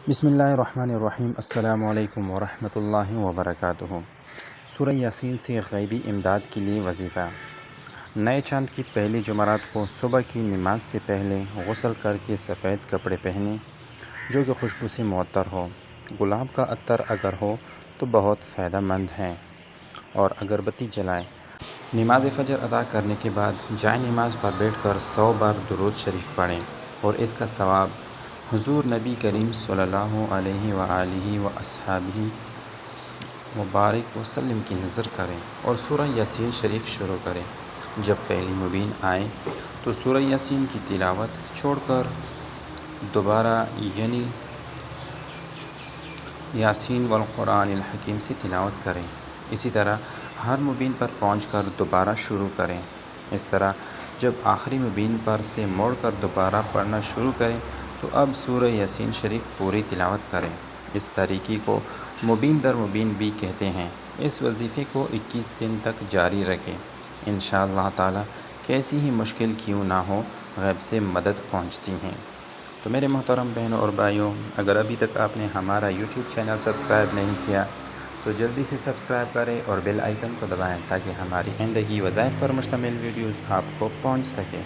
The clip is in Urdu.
بسم اللہ الرحمن الرحیم۔ السلام علیکم ورحمۃ اللہ وبرکاتہ۔ سورہ یاسین سے غیبی امداد کے لیے وظیفہ۔ نئے چاند کی پہلی جمعرات کو صبح کی نماز سے پہلے غسل کر کے سفید کپڑے پہنیں جو کہ خوشبو سے معطر ہو۔ گلاب کا عطر اگر ہو تو بہت فائدہ مند ہے اور اگربتی جلائیں۔ نماز فجر ادا کرنے کے بعد جائے نماز پر بیٹھ کر 100 بار درود شریف پڑھیں اور اس کا ثواب حضور نبی کریم صلی اللہ علیہ وآلہ وصحبہ مبارک وسلم کی نظر کریں اور سورہ یاسین شریف شروع کریں۔ جب پہلی مبین آئے تو سورہ یاسین کی تلاوت چھوڑ کر دوبارہ یعنی یاسین والقرآن الحکیم سے تلاوت کریں۔ اسی طرح ہر مبین پر پہنچ کر دوبارہ شروع کریں۔ اس طرح جب آخری مبین پر سے موڑ کر دوبارہ پڑھنا شروع کریں تو اب سورہ یاسین شریف پوری تلاوت کریں۔ اس طریقے کو مبین در مبین بھی کہتے ہیں۔ اس وظیفے کو 21 دن تک جاری رکھیں۔ انشاءاللہ تعالی کیسی ہی مشکل کیوں نہ ہو، غیب سے مدد پہنچتی ہیں۔ تو میرے محترم بہنوں اور بھائیوں، اگر ابھی تک آپ نے ہمارا یوٹیوب چینل سبسکرائب نہیں کیا تو جلدی سے سبسکرائب کریں اور بیل آئیکن کو دبائیں تاکہ ہماری آئندہ کی وظائف پر مشتمل ویڈیوز آپ کو پہنچ سکیں۔